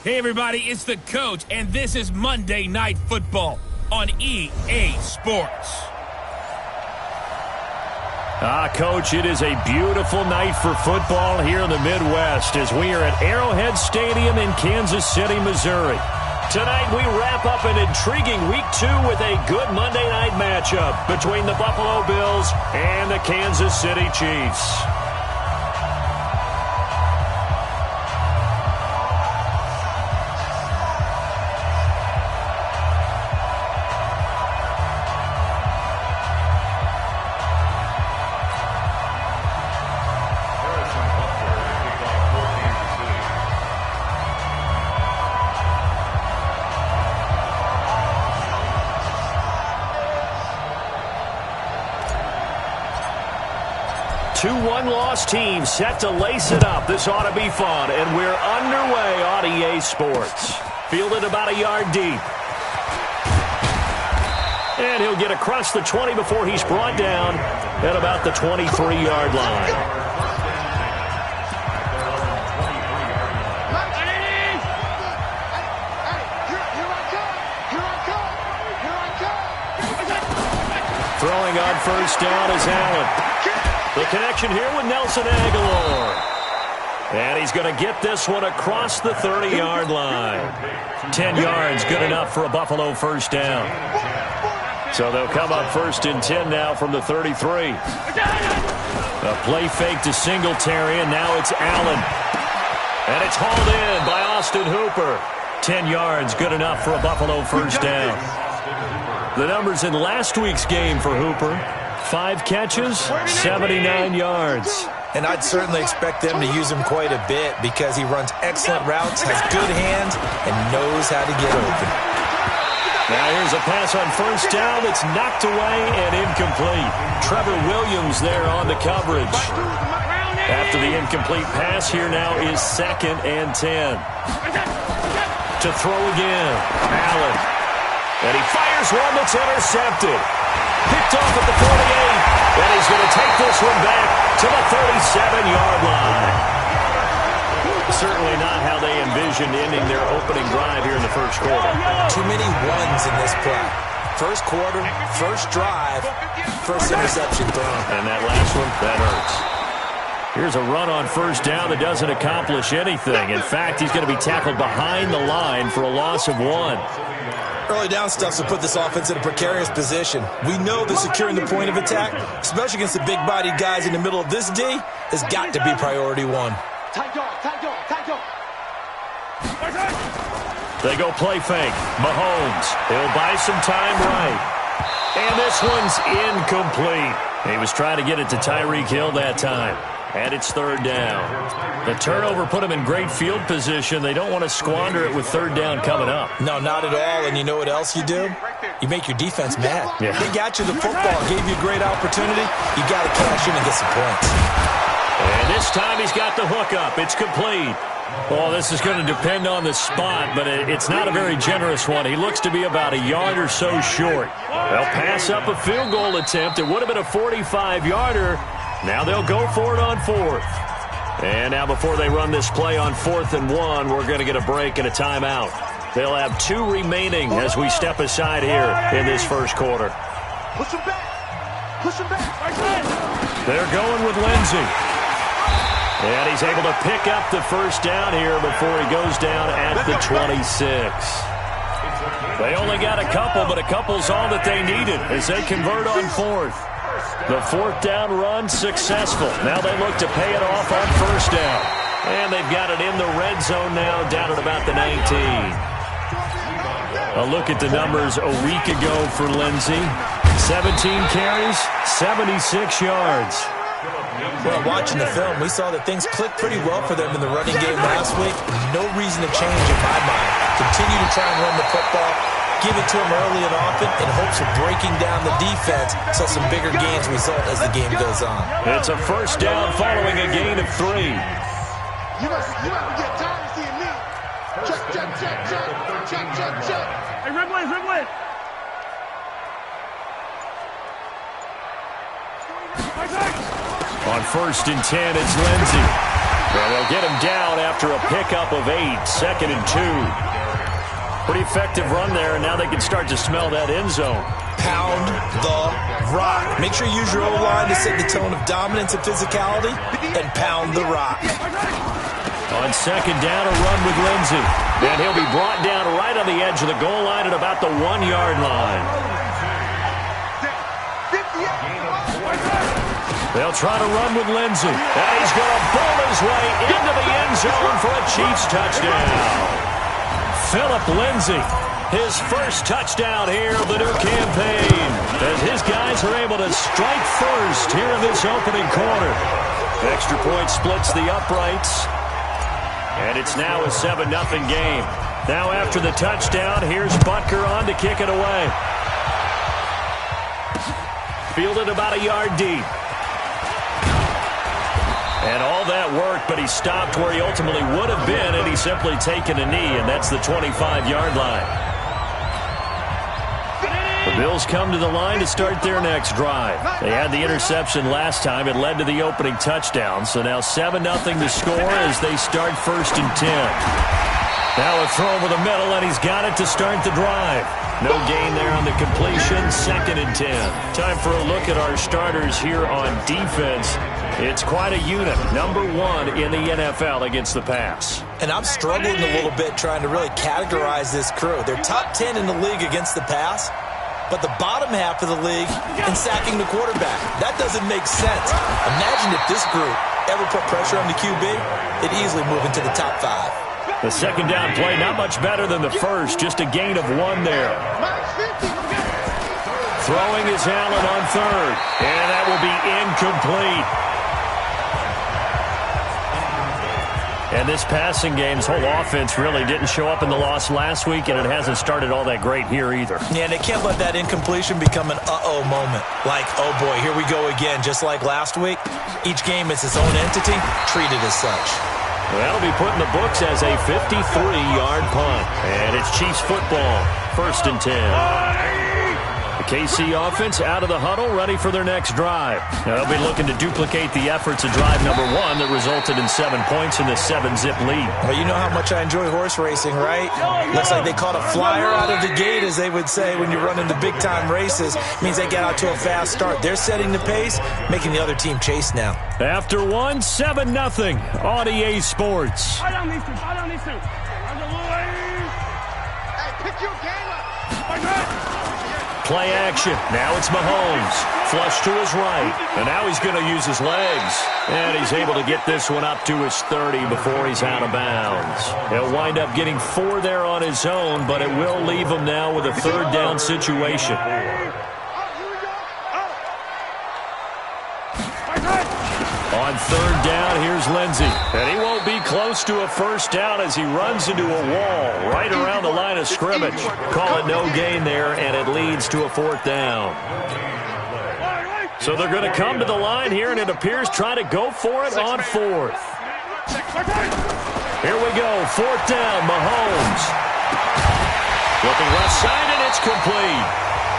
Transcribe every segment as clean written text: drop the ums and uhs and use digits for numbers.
Hey everybody, it's the coach, and this is Monday Night Football on EA Sports. Coach, it is a beautiful night for football here in the Midwest as we are at Arrowhead Stadium in Kansas City, Missouri. Tonight we wrap up an intriguing Week 2 with a good Monday night matchup between the Buffalo Bills and the Kansas City Chiefs. Two one-loss teams set to lace it up. This ought to be fun, and we're underway on EA Sports. Fielded about a yard deep. And he'll get across the 20 before he's brought down at about the 23-yard line. Throwing on first down is Allen. The connection here with Nelson Aguilar. And he's going to get this one across the 30-yard line. 10 yards, good enough for a Buffalo first down. So they'll come up first and 10 now from the 33. A play fake to Singletary, and now it's Allen. And it's hauled in by Austin Hooper. 10 yards, good enough for a Buffalo first down. The numbers in last week's game for Hooper: 5 catches, 79 yards. And I'd certainly expect them to use him quite a bit because he runs excellent routes, has good hands, and knows how to get open. Now here's a pass on first down that's knocked away and incomplete. Trevor Williams there on the coverage. After the incomplete pass, here now is 2nd and 10. To throw again, Allen. And he fires one that's intercepted. Picked off at the 48, and he's going to take this one back to the 37-yard line. Certainly not how they envisioned ending their opening drive here in the first quarter. Too many ones in this play. First quarter, first drive, first interception thrown. And that last one, that hurts. Here's a run on first down that doesn't accomplish anything. In fact, he's going to be tackled behind the line for a loss of 1. Early down stuff will put this offense in a precarious position. We know that securing the point of attack, especially against the big-bodied guys in the middle of this D, has got to be priority 1. They go play fake. Mahomes. He'll buy some time right. And this one's incomplete. He was trying to get it to Tyreek Hill that time. And it's 3rd down. The turnover put them in great field position. They don't want to squander it with 3rd down coming up. No, not at all. And you know what else you do? You make your defense mad. Yeah. They got you the football, gave you a great opportunity. You got to cash in and get some points. And this time he's got the hook up. It's complete. Well, this is going to depend on the spot, but it's not a very generous one. He looks to be about a yard or so short. They'll pass up a field goal attempt. It would have been a 45-yarder. Now they'll go for it on 4th. And now before they run this play on 4th and 1, we're going to get a break and a timeout. They'll have 2 remaining as we step aside here in this first quarter. Push him back. Push him back. They're going with Lindsey. And he's able to pick up the first down here before he goes down at the 26. They only got a couple, but a couple's all that they needed as they convert on 4th. The 4th down run successful. Now they look to pay it off on first down. And they've got it in the red zone now, down at about the 19. A look at the numbers a week ago for Lindsey. 17 carries, 76 yards. Well, watching the film, we saw that things clicked pretty well for them in the running game last week. No reason to change in my mind. Continue to try and run the football. Give it to him early and often in hopes of breaking down the defense so some bigger gains result as the game goes on. It's a first down following a gain of 3. You must get tired of seeing me. Check, check, check, check. Check, check, check. Hey, Ridley, Ridley. On 1st and 10, it's Lindsey. And they'll get him down after a pickup of 8, 2nd and 2. Pretty effective run there, and now they can start to smell that end zone. Pound the rock. Make sure you use your O-line to set the tone of dominance and physicality, and pound the rock. On 2nd down, a run with Lindsey. And he'll be brought down right on the edge of the goal line at about the 1-yard line. They'll try to run with Lindsey. And he's going to bowl his way into the end zone for a Chiefs touchdown. Phillip Lindsey, his first touchdown here of the new campaign, as his guys are able to strike first here in this opening quarter. Extra point splits the uprights, and it's now a 7-0 game. Now after the touchdown, here's Butker on to kick it away. Fielded about a yard deep. And all that worked, but he stopped where he ultimately would have been, and he's simply taken a knee, and that's the 25-yard line. The Bills come to the line to start their next drive. They had the interception last time. It led to the opening touchdown, so now 7-0 to score as they start 1st and 10. Now a throw over the middle, and he's got it to start the drive. No gain there on the completion, 2nd and 10. Time for a look at our starters here on defense. It's quite a unit, number 1 in the NFL against the pass. And I'm struggling a little bit trying to really categorize this crew. They're top 10 in the league against the pass, but the bottom half of the league in sacking the quarterback. That doesn't make sense. Imagine if this group ever put pressure on the QB, it'd easily move into the top 5. The 2nd down play, not much better than the first, just a gain of 1 there. Throwing is Allen on 3rd, and that will be incomplete. And this passing game's whole offense really didn't show up in the loss last week, and it hasn't started all that great here either. Yeah, they can't let that incompletion become an uh-oh moment. Like, oh boy, here we go again, just like last week. Each game is its own entity, treated as such. Well, that'll be put in the books as a 53-yard punt. And it's Chiefs football, 1st and 10. The KC offense out of the huddle, ready for their next drive. Now, they'll be looking to duplicate the efforts of drive number 1 that resulted in 7 points in the 7-zip lead. Well, you know how much I enjoy horse racing, right? Looks like they caught a flyer out of the gate, as they would say when you run into big-time races. It means they get out to a fast start. They're setting the pace, making the other team chase now. After 1, 7-0 on EA Sports. Hey, pick your game up. Play action. Now it's Mahomes. Flush to his right. And now he's going to use his legs. And he's able to get this one up to his 30 before he's out of bounds. He'll wind up getting 4 there on his own, but it will leave him now with a 3rd down situation. On 3rd down, here's Lindsey. And he won't be close to a 1st down as he runs into a wall right around the line of scrimmage. Call it no gain there, and it leads to a 4th down. So they're going to come to the line here, and it appears try to go for it on 4th. Here we go, 4th down, Mahomes. Looking left side, and it's complete.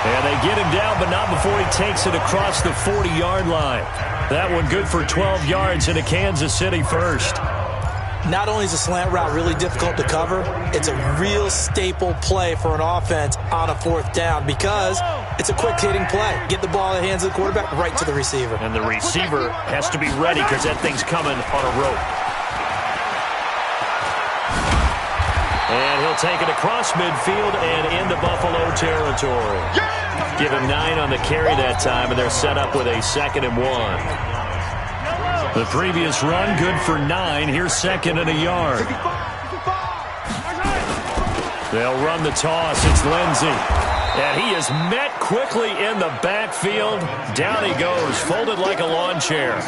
And they get him down, but not before he takes it across the 40-yard line. That one good for 12 yards into Kansas City 1st. Not only is a slant route really difficult to cover, it's a real staple play for an offense on a 4th down because it's a quick-hitting play. Get the ball in the hands of the quarterback right to the receiver. And the receiver has to be ready because that thing's coming on a rope. And he'll take it across midfield and into Buffalo territory. Give him 9 on the carry that time, and they're set up with a 2nd and 1. The previous run, good for 9. Here's 2nd and a yard. They'll run the toss. It's Lindsey. And he is met quickly in the backfield. Down he goes, folded like a lawn chair.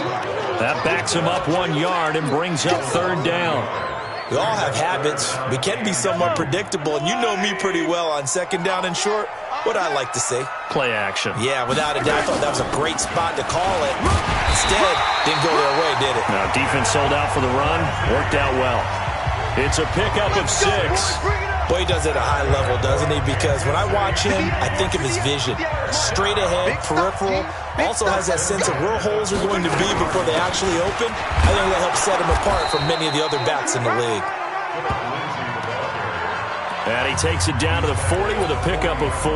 That backs him up 1 yard and brings up 3rd down. We all have habits. We can be somewhat predictable, and you know me pretty well on 2nd down and short. What I like to see. Play action. Yeah, without a doubt, I thought that was a great spot to call it. Instead, didn't go their way, did it? Now, defense sold out for the run. Worked out well. It's a pickup of 6. Boy, he does it at a high level, doesn't he? Because when I watch him, I think of his vision. Straight ahead, peripheral, Also has that sense of where holes are going to be before they actually open. I think that helps set him apart from many of the other backs in the league. And he takes it down to the 40 with a pickup of 4.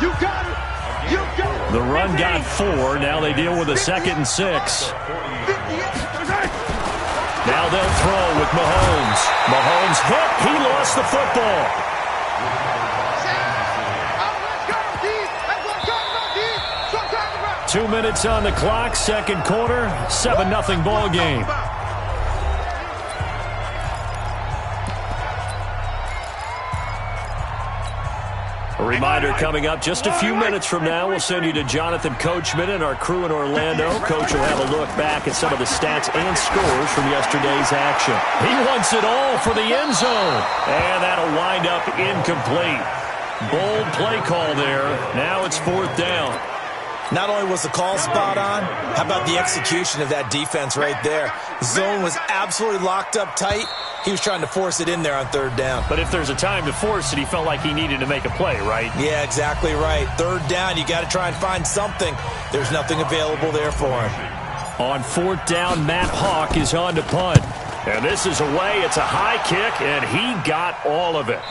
You got it. You got it. The run got 4. Now they deal with a 2nd and 6. Now they'll throw with Mahomes. Mahomes hit. He lost the football. 2 minutes on the clock, second quarter, 7-0 ball game. A reminder coming up just a few minutes from now. We'll send you to Jonathan Coachman and our crew in Orlando. Coach will have a look back at some of the stats and scores from yesterday's action. He wants it all for the end zone. And that'll wind up incomplete. Bold play call there. Now it's 4th down. Not only was the call spot on, how about the execution of that defense right there? The zone was absolutely locked up tight. He was trying to force it in there on 3rd down. But if there's a time to force it, he felt like he needed to make a play, right? Yeah, exactly right. 3rd down, you got to try and find something. There's nothing available there for him. On 4th down, Matt Hawk is on to punt. And this is away. It's a high kick, and he got all of it.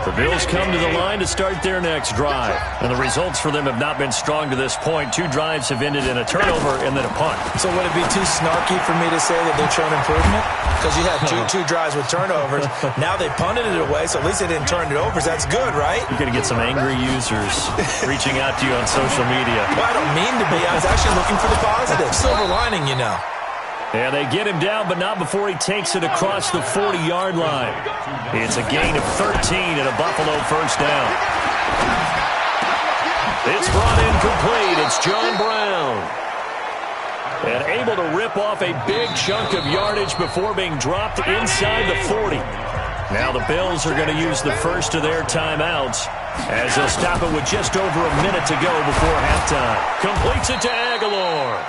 The Bills come to the line to start their next drive. And the results for them have not been strong to this point. 2 drives have ended in a turnover and then a punt. So would it be too snarky for me to say that they've shown improvement? Because you had two drives with turnovers. Now they punted it away, so at least they didn't turn it over. So that's good, right? You're going to get some angry users reaching out to you on social media. Well, I don't mean to be. I was actually looking for the positive. Silver lining, you know. And they get him down, but not before he takes it across the 40-yard line. It's a gain of 13 and a Buffalo first down. It's brought in complete. It's John Brown. And able to rip off a big chunk of yardage before being dropped inside the 40. Now the Bills are going to use the first of their timeouts as they'll stop it with just over a minute to go before halftime. Completes it to Aguilar.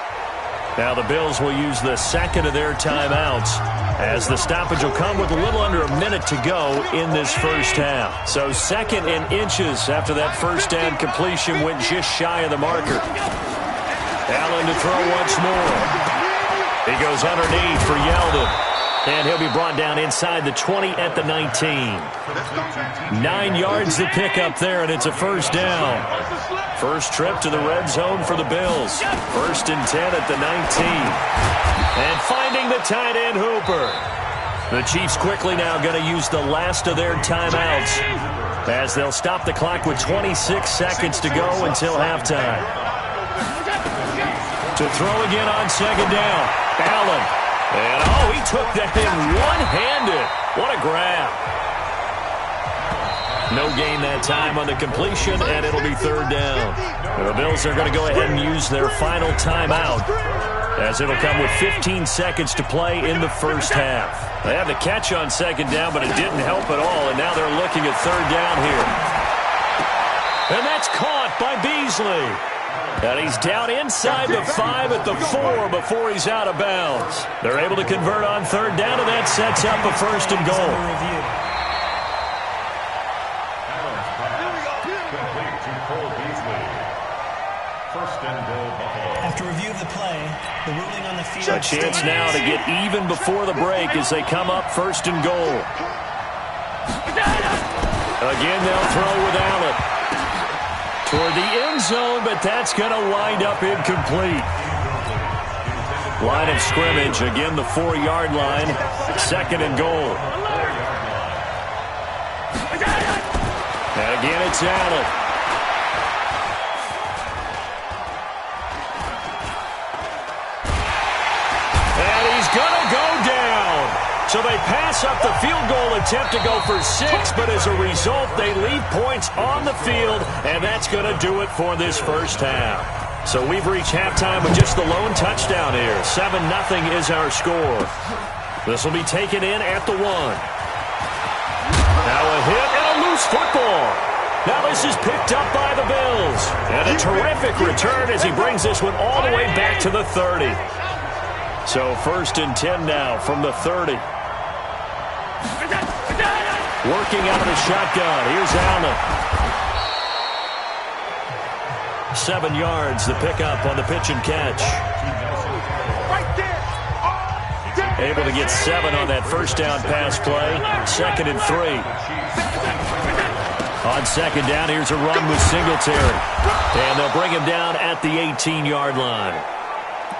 Now the Bills will use the second of their timeouts as the stoppage will come with a little under a minute to go in this first half. So 2nd and inches after that first down completion went just shy of the marker. Allen to throw once more. He goes underneath for Yeldon. And he'll be brought down inside the 20 at the 19. 9 yards to pick up there, and it's a first down. First trip to the red zone for the Bills. 1st and 10 at the 19. And finding the tight end Hooper. The Chiefs quickly now going to use the last of their timeouts as they'll stop the clock with 26 seconds to go until halftime. To throw again on 2nd down. Allen. And, he took that in one-handed. What a grab. No gain that time on the completion, and it'll be 3rd down. And the Bills are going to go ahead and use their final timeout as it'll come with 15 seconds to play in the first half. They had the catch on 2nd down, but it didn't help at all, and now they're looking at 3rd down here. And that's caught by Beasley. And he's down inside the 5 at the 4 before he's out of bounds. They're able to convert on 3rd down, and that sets up a 1st and goal. After review of the play, the ruling on the field. A chance now to get even before the break as they come up 1st and goal. Again, they'll throw with Allen. Toward the end zone, but that's going to wind up incomplete. Line of scrimmage, again the 4-yard line. 2nd and goal. And again, it's Allen. And he's going to go down. So they pass up the field goal attempt to go for 6, but as a result, they leave points on the field, and that's going to do it for this first half. So we've reached halftime with just the lone touchdown here. 7-0 is our score. This will be taken in at the 1. Now a hit and a loose football. Now this is picked up by the Bills. And a terrific return as he brings this one all the way back to the 30. So 1st and 10 now from the 30. Working out of the shotgun. Here's Allen. 7 yards, the pickup on the pitch and catch. Able to get 7 on that first down pass play. 2nd and 3. On 2nd down, here's a run with Singletary. And they'll bring him down at the 18-yard line.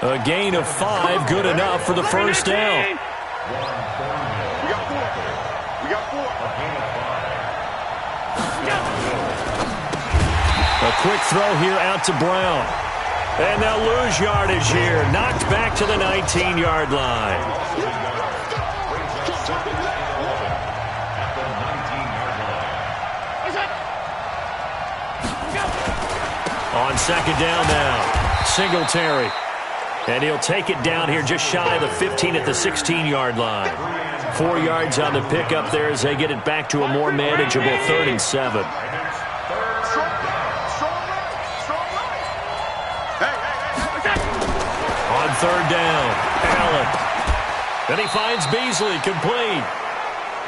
A gain of 5, good enough for the first down. A quick throw here out to Brown. And they'll lose yardage here. Knocked back to the 19-yard line. On 2nd down now, Singletary. And he'll take it down here just shy of the 15 at the 16-yard line. 4 yards on the pickup there as they get it back to a more manageable 3rd and 7. On 3rd down, Allen. Then he finds Beasley, complete.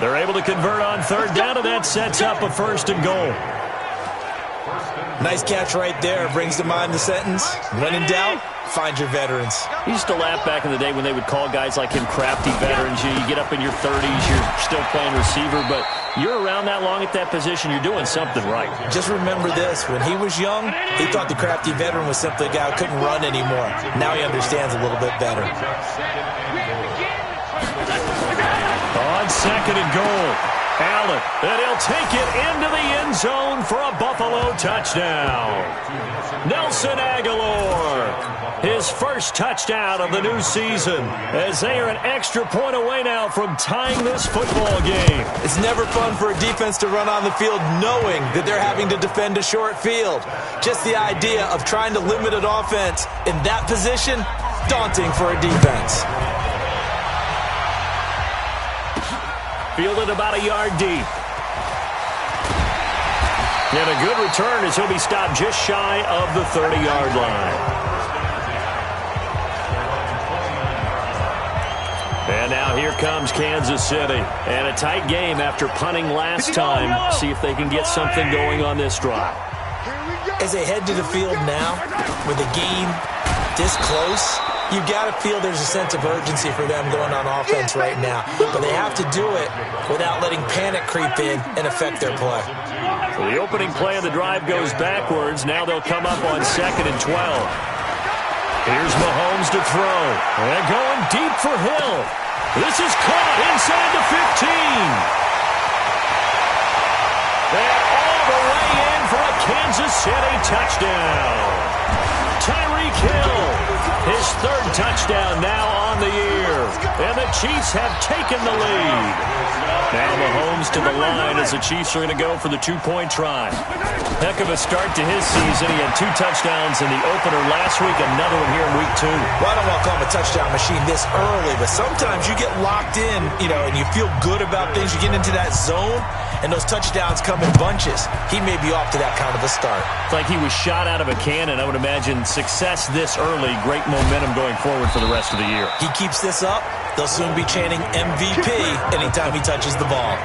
They're able to convert on 3rd down, and that sets up a 1st and goal. Nice catch right there. Brings to mind the sentence, when in doubt, find your veterans. He used to laugh back in the day when they would call guys like him crafty veterans. You get up in your 30s, you're still playing receiver, but you're around that long at that position, you're doing something right. Just remember this. When he was young, he thought the crafty veteran was simply a guy who couldn't run anymore. Now he understands a little bit better. On 2nd and goal, Allen, and he'll take it into the end zone for a Buffalo touchdown. Nelson Aguilar, his first touchdown of the new season, as they are an extra point away now from tying this football game. It's never fun for a defense to run on the field knowing that they're having to defend a short field. Just the idea of trying to limit an offense in that position, daunting for a defense. Fielded about a yard deep. And a good return as he'll be stopped just shy of the 30-yard line. And now here comes Kansas City. And a tight game after punting last time. See if they can get something going on this drive. As they head to the field now, with the game this close, you got to feel there's a sense of urgency for them going on offense right now. But they have to do it without letting panic creep in and affect their play. So the opening play of the drive goes backwards. Now they'll come up on 2nd and 12. Here's Mahomes to throw. And going deep for Hill. This is caught inside the 15. And all the way in for a Kansas City touchdown. Tyreek Hill, his 3rd touchdown now on the year. And the Chiefs have taken the lead. Now Mahomes to the line as the Chiefs are going to go for the 2-point try. Heck of a start to his season. He had 2 touchdowns in the opener last week, another one here in week 2. Well, I don't want to call him a touchdown machine this early, but sometimes you get locked in, and you feel good about things. You get into that zone, and those touchdowns come in bunches. He may be off to that kind of a start. It's like he was shot out of a cannon. I would imagine success this early, great momentum going forward for the rest of the year. He keeps this up, they'll soon be chanting MVP anytime he touches the ball.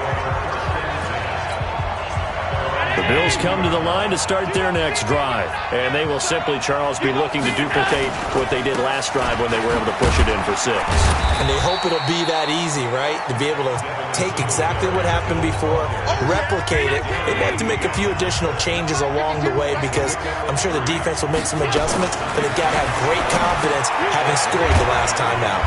The Bills come to the line to start their next drive. And they will simply, Charles, be looking to duplicate what they did last drive when they were able to push it in for 6. And they hope it'll be that easy, right? To be able to take exactly what happened before, replicate it. They have to make a few additional changes along the way because I'm sure the defense will make some adjustments, but they've got to have great confidence having scored the last time out.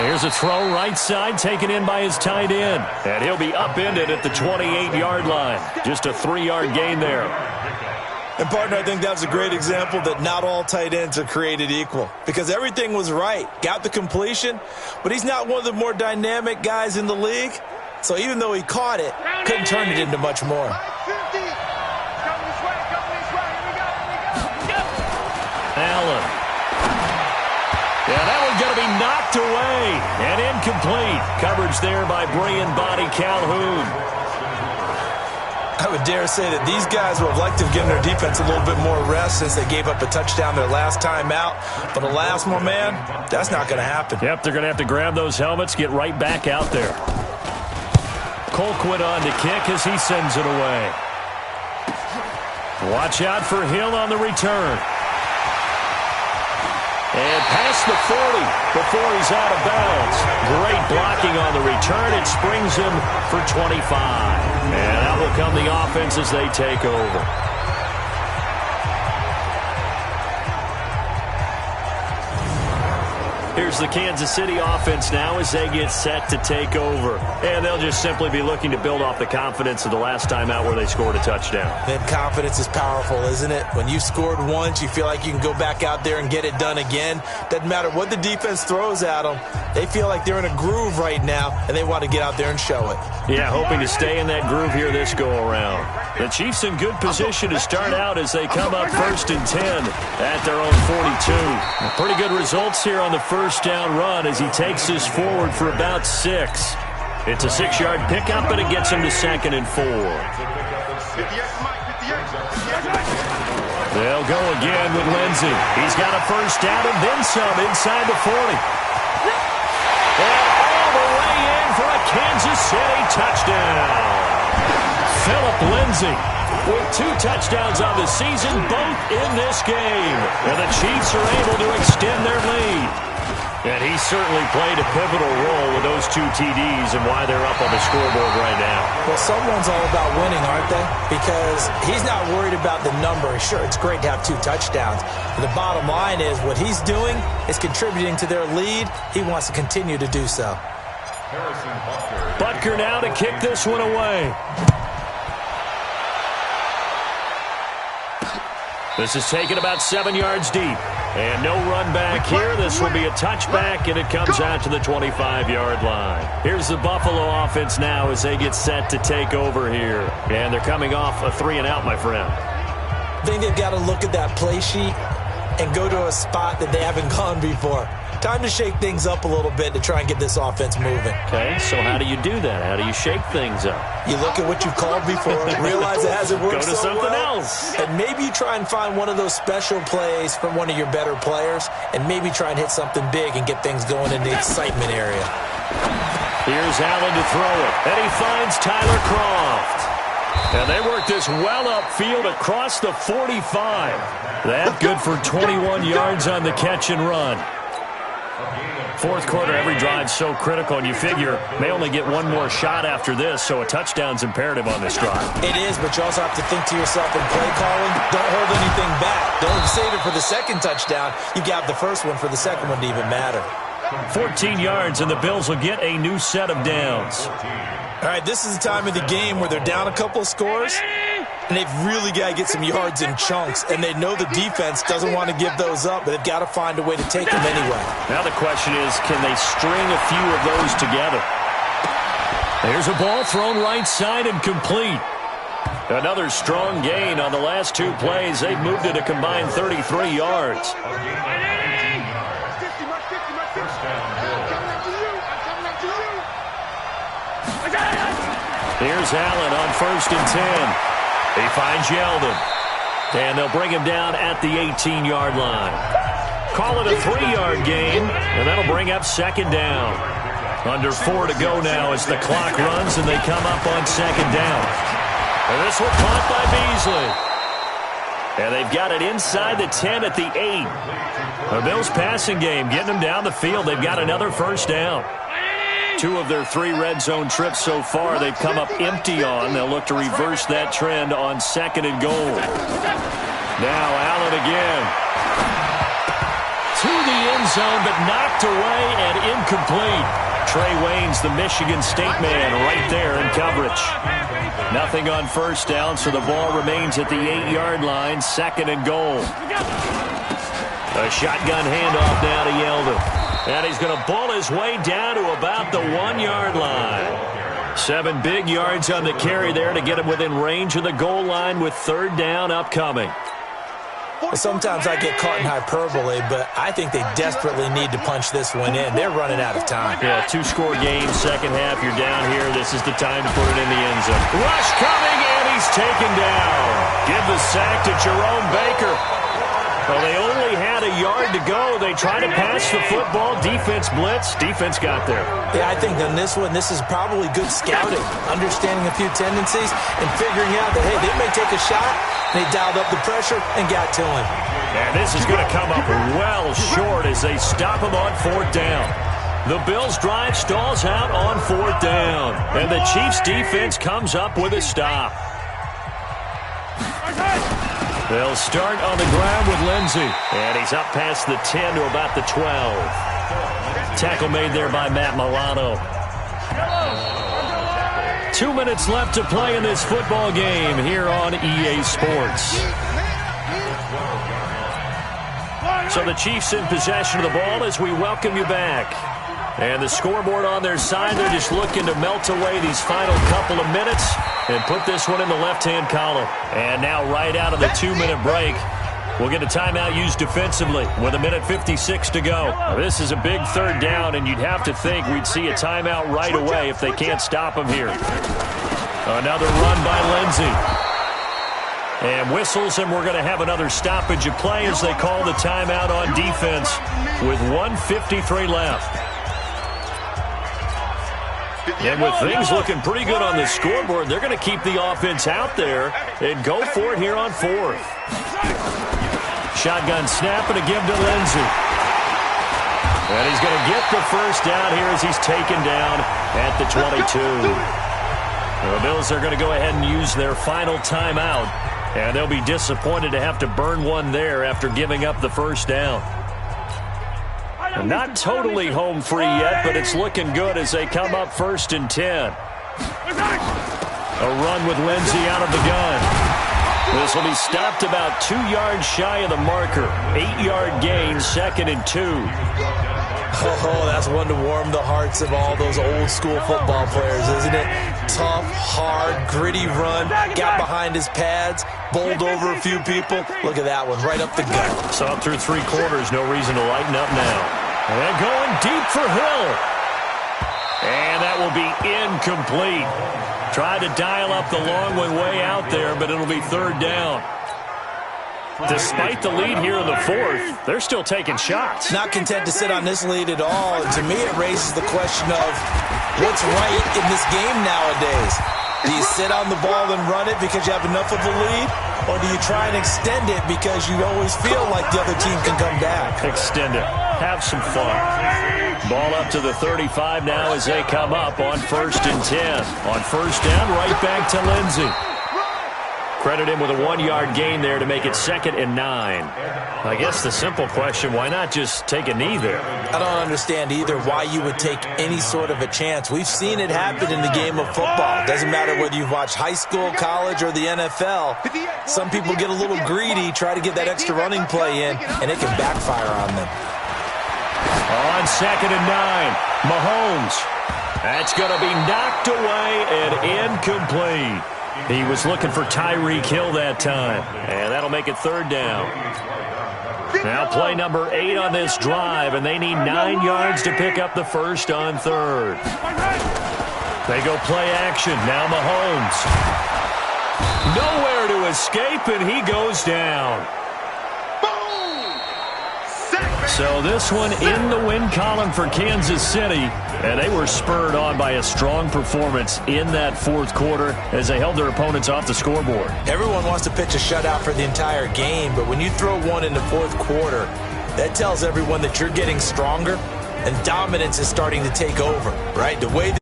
Here's a throw right side taken in by his tight end. And he'll be upended at the 28-yard line. Just a 3-yard gain there. And, partner, I think that's a great example that not all tight ends are created equal because everything was right. Got the completion, but he's not one of the more dynamic guys in the league. So even though he caught it, couldn't turn it into much more. Allen. Yeah, that one's going to be knocked away and incomplete. Coverage there by brilliant body Calhoun. I would dare say that these guys would have liked to have given their defense a little bit more rest since they gave up a touchdown their last time out. But alas, my man, that's not going to happen. Yep, they're going to have to grab those helmets, get right back out there. Colquitt on to kick as he sends it away. Watch out for Hill on the return. And past the 40 before he's out of bounds. Great blocking on the return. It springs him for 25. And that will come the offense as they take over. Here's the Kansas City offense now as they get set to take over. And they'll just simply be looking to build off the confidence of the last time out where they scored a touchdown. And confidence is powerful, isn't it? When you've scored once, you feel like you can go back out there and get it done again. Doesn't matter what the defense throws at them. They feel like they're in a groove right now, and they want to get out there and show it. Yeah, hoping to stay in that groove here this go-around. The Chiefs in good position to start out as they come up 1st and 10 at their own 42. Pretty good results here on the first down run as he takes this forward for about 6. It's a 6-yard pickup, and it gets him to 2nd and 4. They'll go again with Lindsey. He's got a first down and then some inside the 40. And all the way in for a Kansas City touchdown. Phillip Lindsey with 2 touchdowns on the season, both in this game. And the Chiefs are able to extend their lead. And he certainly played a pivotal role with those 2 TDs and why they're up on the scoreboard right now. Well, someone's all about winning, aren't they? Because he's not worried about the number. Sure, it's great to have 2 touchdowns. But the bottom line is what he's doing is contributing to their lead. He wants to continue to do so. Butker now to kick this one away. This is taken about 7 yards deep. And no run back here. This will be a touchback, and it comes out to the 25-yard line. Here's the Buffalo offense now as they get set to take over here. And they're coming off a 3-and-out, my friend. I think they've got to look at that play sheet and go to a spot that they haven't gone before. Time to shake things up a little bit to try and get this offense moving. Okay, so how do you do that? How do you shake things up? You look at what you've called before, realize it hasn't worked so well. Go to something else. And maybe you try and find one of those special plays from one of your better players, and maybe try and hit something big and get things going in the excitement area. Here's Allen to throw it, and he finds Tyler Kroft. And they work this well upfield across the 45. That good for 21 yards on the catch and run. Fourth quarter, every drive's so critical, and you figure may only get one more shot after this, so a touchdown's imperative on this drive. It is, but you also have to think to yourself in play calling, don't hold anything back. Don't save it for the second touchdown. You got the first one for the second one to even matter. 14 yards, and the Bills will get a new set of downs. All right, this is the time of the game where they're down a couple of scores, and they've really got to get some yards in chunks, and they know the defense doesn't want to give those up, but they've got to find a way to take them anyway. Now the question is, can they string a few of those together? There's a ball thrown right side and complete. Another strong gain on the last 2 plays. They've moved it a combined 33 yards. Here's Allen on 1st and 10. He finds Yeldon. And they'll bring him down at the 18-yard line. Call it a 3-yard gain, and that'll bring up 2nd down. Under 4 to go now as the clock runs, and they come up on 2nd down. And this one caught by Beasley. And they've got it inside the 10 at the 8. The Bills passing game getting them down the field. They've got another first down. 2 of their 3 red zone trips so far they've come up empty on. They'll look to reverse that trend on 2nd and goal. Now Allen again. To the end zone, but knocked away and incomplete. Trey Waynes, the Michigan State man, right there in coverage. Nothing on first down, so the ball remains at the 8-yard line, 2nd and goal. A shotgun handoff now to Yeldon. And he's going to bull his way down to about the 1-yard line. 7 big yards on the carry there to get him within range of the goal line with 3rd down upcoming. Sometimes I get caught in hyperbole, but I think they desperately need to punch this one in. They're running out of time. Yeah, 2-score game, second half. You're down here. This is the time to put it in the end zone. Rush coming, and he's taken down. Give the sack to Jerome Baker. Well, they only had a yard to go. They try to pass the football. Defense blitz. Defense got there. Yeah, I think on this one, this is probably good scouting, understanding a few tendencies, and figuring out that, hey, they may take a shot. They dialed up the pressure and got to him. And this is going to come up well short as they stop him on 4th down. The Bills' drive stalls out on 4th down. And the Chiefs' defense comes up with a stop. They'll start on the ground with Lindsey. And he's up past the 10 to about the 12. Tackle made there by Matt Milano. 2 minutes left to play in this football game here on EA Sports. So the Chiefs in possession of the ball as we welcome you back. And the scoreboard on their side, they're just looking to melt away these final couple of minutes and put this one in the left-hand column. And now right out of the 2-minute break, we'll get a timeout used defensively with 1:56 to go. Now, this is a big 3rd down, and you'd have to think we'd see a timeout right away if they can't stop him here. Another run by Lindsey. And whistles, and we're going to have another stoppage of play as they call the timeout on defense with 1:53 left. And with things looking pretty good on the scoreboard, they're going to keep the offense out there and go for it here on 4th. Shotgun snap and a give to Lindsey. And he's going to get the first down here as he's taken down at the 22. The Bills are going to go ahead and use their final timeout. And they'll be disappointed to have to burn one there after giving up the first down. Not totally home free yet, but it's looking good as they come up 1st and 10. A run with Lindsey out of the gun. This will be stopped about 2 yards shy of the marker. 8-yard gain, 2nd and 2. Oh, that's one to warm the hearts of all those old-school football players, isn't it? Tough, hard, gritty run. Got behind his pads, bowled over a few people. Look at that one, right up the gut. Saw through 3 quarters, no reason to lighten up now. And going deep for Hill. And that will be incomplete. Tried to dial up the long one way out there, but it'll be 3rd down. Despite the lead here in the 4th, they're still taking shots. Not content to sit on this lead at all. And to me, it raises the question of what's right in this game nowadays. Do you sit on the ball and run it because you have enough of a lead? Or do you try and extend it because you always feel like the other team can come back? Extend it. Have some fun. Ball up to the 35 now as they come up on 1st and 10. On 1st down, right back to Lindsey. Credit him with a 1-yard gain there to make it 2nd and 9. I guess the simple question, why not just take a knee there? I don't understand either why you would take any sort of a chance. We've seen it happen in the game of football. Doesn't matter whether you've watched high school, college, or the NFL. Some people get a little greedy, try to get that extra running play in, and it can backfire on them. On 2nd and 9, Mahomes. That's going to be knocked away and incomplete. He was looking for Tyreek Hill that time. And that'll make it 3rd down. Now play number 8 on this drive, and they need 9 yards to pick up the first on 3rd. They go play action. Now Mahomes. Nowhere to escape, and he goes down. So this one in the win column for Kansas City, and they were spurred on by a strong performance in that 4th quarter as they held their opponents off the scoreboard. Everyone wants to pitch a shutout for the entire game, but when you throw one in the 4th quarter, that tells everyone that you're getting stronger and dominance is starting to take over, right? The way